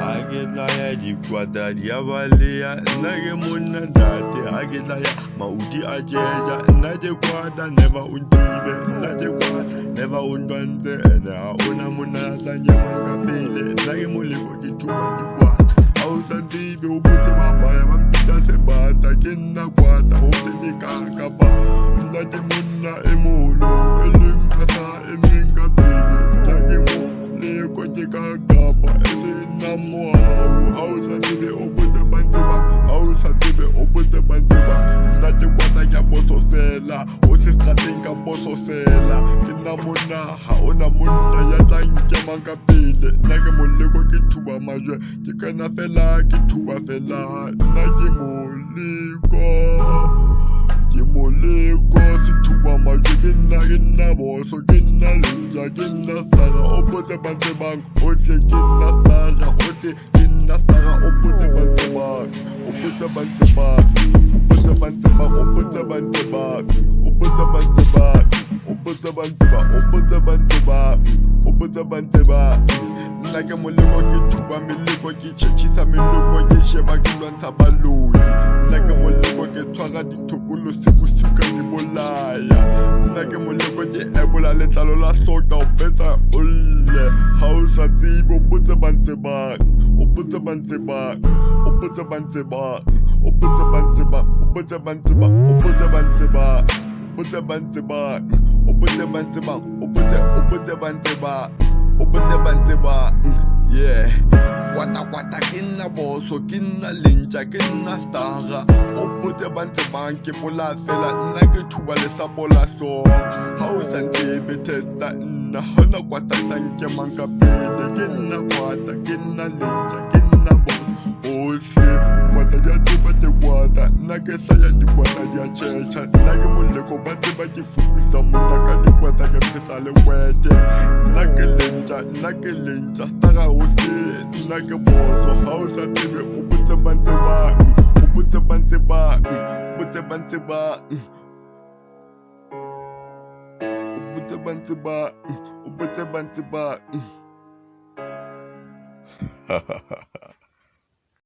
Agelaya di kwata dia balea nage mona date agelaya maudi ajeja nage kwata never untibe nage kwata never undwanze na ona mona tanya mangapele nage muliko kituba di kwata ausa dibe ubute mabaya mampita sebata kena kwata ose ni kakapa nage mona emolo elinkasa emingapele nage mole kote kakapa Namo, hausa tibe obote bantiba, hausa tibe obote bantiba. Nate kwata ya boso fela, ose stratenga boso fela. Kinamona, haona mona ya tanke manka pele. Nage moleko kituba majwe, kikana fela, kituba fela. Nage moleko, kimoleko, situba majwe. Kina boso, kina linja, kina stara, obote bantibang, ose kina stara. Ose kina stara, obote bantibang, obote bantibang, obote bantibang, obote bantibang, obote bantibang, obote bantibang, obote bantibang, obote bantibang. Nage moleko kituba, mileko kichechisa, mileko kisheba kilwanta baloi. Nage moleko kitwara ditokolo sikusuka libolaya. Nage moleko ki ebola letlalo la soka opeta ole. Hausa tibe obote bantibang, obote bantibang, obote bantibang, obote bantibang, obote bantibang, obote bantibang, obote bantibang, obote bantibang, obote bantibang, obote bantibang. Yeah, kwata kina boso, kina linja, kina stara. Obote bantibang, kipola fela, nage tuba lesa bola so. Hausa tibe testa na hana kwata tanke manka pele. Kina kwata, kina linja, kina boso. Ose, kwata ya tiba te kwata, nage saya di kwata ya checha. Nage moleko batiba kifupisa munaka di kwata ya pesa le wete. Nage linja, stara ose, nage boso. Hausa tibe obote bantibang, obote bantibang, obote bantibang. Obote bantibang, obote bantibang.